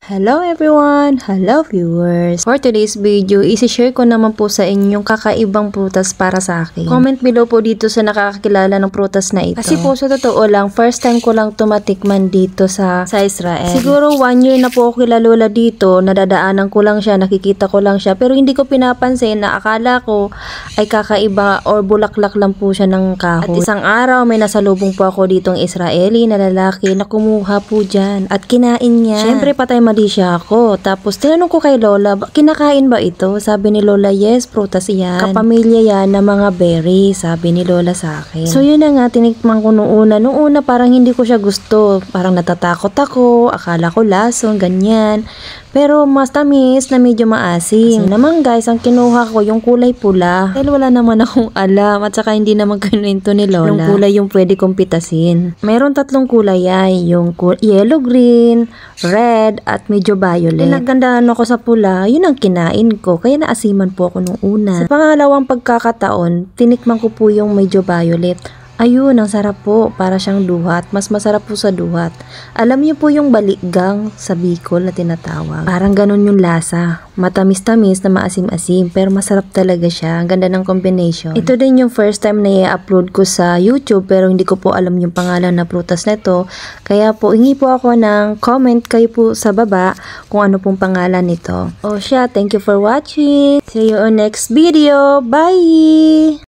Hello everyone! Hello viewers! For today's video, isi-share ko naman po sa inyong kakaibang prutas para sa akin. Comment below po dito sa nakakakilala ng prutas na ito. Kasi po sa totoo lang, first time ko lang tumatikman dito sa Israel. Siguro 1 year na po ako kilala dito, nadadaanan ko lang siya, nakikita ko lang siya, pero hindi ko pinapansin na akala ko ay kakaiba or bulaklak lang po siya ng kahoy. At isang araw, may nasalubong po ako ditong Israeli na lalaki na kumuha po dyan at kinain niya. Syempre patay mali siya ako. Tapos tinanong ko kay Lola, kinakain ba ito? Sabi ni Lola, yes, prutas yan. Kapamilya yan ng mga berry, sabi ni Lola sa akin. So yun na nga, tinikman ko noong una. Noong una parang hindi ko siya gusto. Parang natatakot ako, akala ko lason, ganyan. Pero mas tamis na medyo maasim. Kasi naman guys, ang kinuha ko yung kulay pula. Dahil wala naman akong alam at saka hindi naman kinuwento ni Lola. Yung kulay yung pwede kong pitasin. Meron 3 kulay ay yung yellow, green, red, at medyo violet. Pinagandaan ako sa pula, yun ang kinain ko. Kaya naasiman po ako nung una. Sa pangalawang pagkakataon, tinikman ko po yung medyo violet. Ayun, ang sarap po. Para siyang duhat. Mas masarap po sa duhat. Alam niyo po yung balikgang sa Bicol na tinatawag. Parang ganun yung lasa. Matamis-tamis na maasim-asim. Pero masarap talaga siya. Ang ganda ng combination. Ito din yung first time na i-upload ko sa YouTube. Pero hindi ko po alam yung pangalan na prutas na ito. Kaya po, hingi po ako ng comment kayo po sa baba kung ano pong pangalan nito. O siya, thank you for watching. See you on next video. Bye!